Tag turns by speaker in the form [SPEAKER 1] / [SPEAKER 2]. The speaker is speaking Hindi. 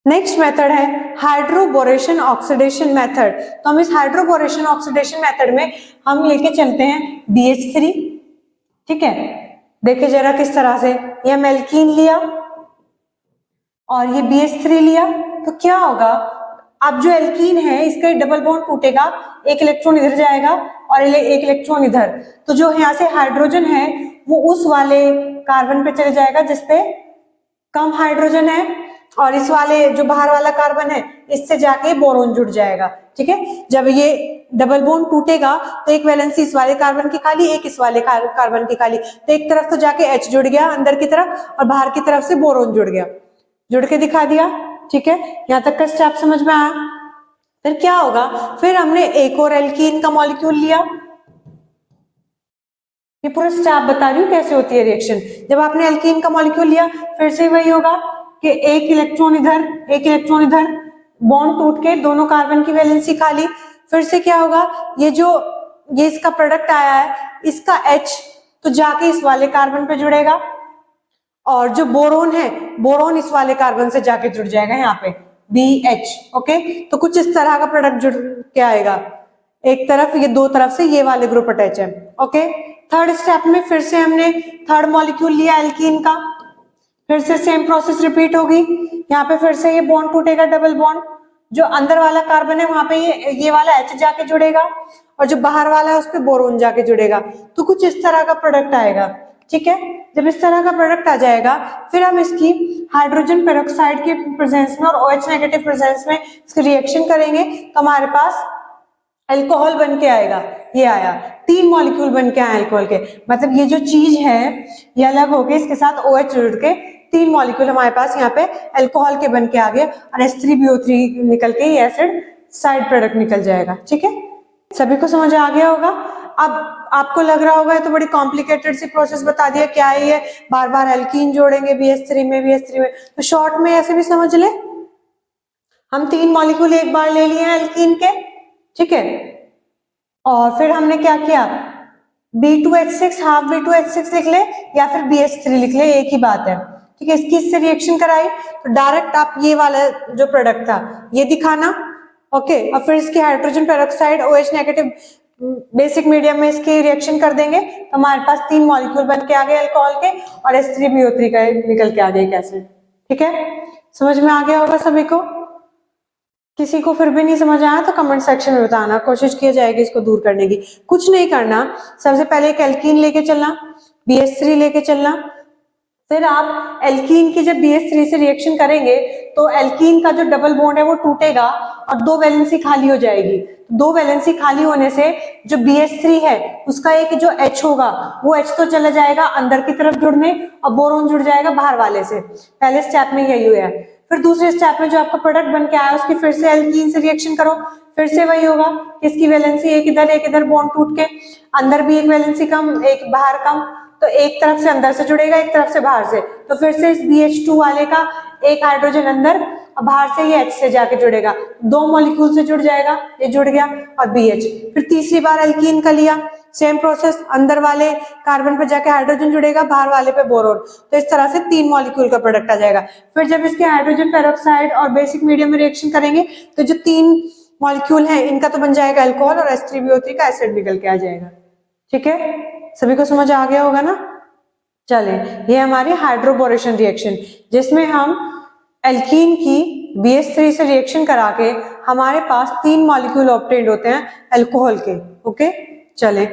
[SPEAKER 1] नेक्स्ट मेथड है हाइड्रोबोरेशन ऑक्सीडेशन मेथड। तो हम इस हाइड्रोबोरेशन ऑक्सीडेशन मेथड में हम लेके चलते हैं BH3, ठीक है। देखिए जरा किस तरह से, ये हम एल्कीन लिया और ये BH3 लिया, तो क्या होगा, अब जो एल्कीन है इसका डबल बॉन्ड टूटेगा, एक इलेक्ट्रॉन इधर जाएगा और एक इलेक्ट्रॉन इधर, तो जो यहाँ से हाइड्रोजन है वो उस वाले कार्बन पे चले जाएगा जिसपे कम हाइड्रोजन है, और इस वाले जो बाहर वाला कार्बन है इससे जाके बोरोन जुड़ जाएगा, ठीक है। जब ये डबल बॉन्ड टूटेगा तो एक वैलेंसी इस वाले कार्बन की खाली, एक इस वाले कार्बन की खाली, तो एक तरफ तो जाके H जुड़ गया अंदर की तरफ और बाहर की तरफ से बोरोन जुड़ गया, जुड़ के दिखा दिया, ठीक है। यहाँ तक का स्टेप समझ में आया। फिर क्या होगा, फिर हमने एक और एल्कीन का मॉलिक्यूल लिया, ये पूरा स्टेप बता रही हूँ कैसे होती है रिएक्शन। जब आपने एल्कीन का मॉलिक्यूल लिया फिर से वही होगा कि एक इलेक्ट्रॉन इधर एक इलेक्ट्रॉन इधर, बॉन्ड टूट के दोनों कार्बन की वैलेंसी खाली, फिर से क्या होगा, ये इसका प्रोडक्ट आया है इसका H तो जाके इस वाले कार्बन पे जुड़ेगा, और जो बोरोन है बोरोन इस वाले कार्बन से जाके जुड़ जाएगा यहाँ पे BH, ओके। तो कुछ इस तरह का प्रोडक्ट जुड़ के आएगा, एक तरफ ये दो तरफ से ये वाले ग्रुप अटैच है, ओके। थर्ड स्टेप में फिर से हमने थर्ड मॉलिक्यूल लिया एल्कीन का, फिर से सेम प्रोसेस रिपीट होगी, यहाँ पे फिर से ये बॉन्ड टूटेगा डबल बॉन्ड, जो अंदर वाला कार्बन है वहां पे ये वाला H जाके जुड़ेगा और जो बाहर वाला है उस पे बोरोन जाके जुड़ेगा, तो कुछ इस तरह का प्रोडक्ट आएगा, ठीक है। जब इस तरह का प्रोडक्ट आ जाएगा फिर हम इसकी हाइड्रोजन पेरोक्साइड के प्रेजेंस में और OH नेगेटिव प्रेजेंस में इसकी रिएक्शन करेंगे तो हमारे पास अल्कोहल बन के आएगा। ये आया, 3 मॉलिक्यूल बन के आए अल्कोहल के, मतलब ये जो चीज है ये अलग हो गई, इसके साथ OH जुड़ के 3 मॉलिक्यूल हमारे पास यहाँ पे अल्कोहल के बन के आ गए, और H3BO3 निकल के ये एसिड साइड प्रोडक्ट निकल जाएगा, ठीक है। सभी को समझ आ गया होगा। अब आपको लग रहा होगा तो बड़ी कॉम्प्लिकेटेड सी प्रोसेस बता दिया, क्या है ये, बार बार एल्कीन जोड़ेंगे BH3 में, तो शॉर्ट में ऐसे भी समझ ले, हम 3 मॉलिक्यूल एक बार ले लिए एल्कीन के, ठीक है, और फिर हमने क्या किया, B2H6 हाफ B2H6 लिख ले या फिर BH3 लिख ले, एक ही बात है, ठीक है। इसकी इससे रिएक्शन कराई तो डायरेक्ट आप ये वाला जो प्रोडक्ट था ये दिखाना, ओके, और फिर इसकी hydrogen peroxide OH negative basic medium में इसकी रिएक्शन कर देंगे तो हमारे पास 3 मॉलिक्यूल बन के आ गए अल्कोहल के, और H3BO3 का निकल के आ गए एक एसिड, ठीक है। समझ में आ गया होगा सभी को। किसी को फिर भी नहीं समझ आया तो कमेंट सेक्शन में बताना, कोशिश की जाएगी इसको दूर करने की। कुछ नहीं करना, सबसे पहले एक एल्कीन लेके चलना, BH3 लेके चलना, फिर आप एल्कीन की जब BH3 से रिएक्शन करेंगे तो एल्कीन का जो डबल बॉन्ड है वो टूटेगा और 2 वैलेंसी खाली हो जाएगी। 2 वैलेंसी खाली होने से जो BH3 है उसका एक जो H होगा वो H तो चला जाएगा अंदर की तरफ जुड़ने और बोरोन जुड़ जाएगा बाहर वाले से। पहले स्टेप में यही हुआ है। फिर दूसरे स्टेप में जो आपका प्रोडक्ट बन के आया उसकी फिर से एल्कीन से रिएक्शन करो, फिर से वही होगा, इसकी वैलेंसी एक इधर बॉन्ड टूट के अंदर भी एक वैलेंसी कम एक बाहर कम, तो एक तरफ से अंदर से जुड़ेगा एक तरफ से बाहर से, तो फिर से इस BH2 वाले का एक हाइड्रोजन अंदर और बाहर से ये H से जाके जुड़ेगा, 2 मॉलिक्यूल से जुड़ जाएगा, ये जुड़ गया और BH। फिर तीसरी बार एल्कीन का लिया, सेम प्रोसेस, अंदर वाले कार्बन पे जाके हाइड्रोजन जुड़ेगा बाहर वाले पे बोरोन, तो इस तरह से 3 मॉलिक्यूल का प्रोडक्ट आ जाएगा। फिर जब इसके हाइड्रोजन पेरोक्साइड और बेसिक मीडियम में रिएक्शन करेंगे तो जो 3 मॉलिक्यूल है इनका तो बन जाएगा अल्कोहल और H3BO3 का एसिड निकल के आ जाएगा, ठीक है। सभी को समझ आ गया होगा ना। चले, ये हमारी हाइड्रोबोरेशन रिएक्शन जिसमें हम एल्कीन की BH3 से रिएक्शन करा के हमारे पास 3 मॉलिक्यूल ऑब्टेन्ड होते हैं अल्कोहल के, ओके। चले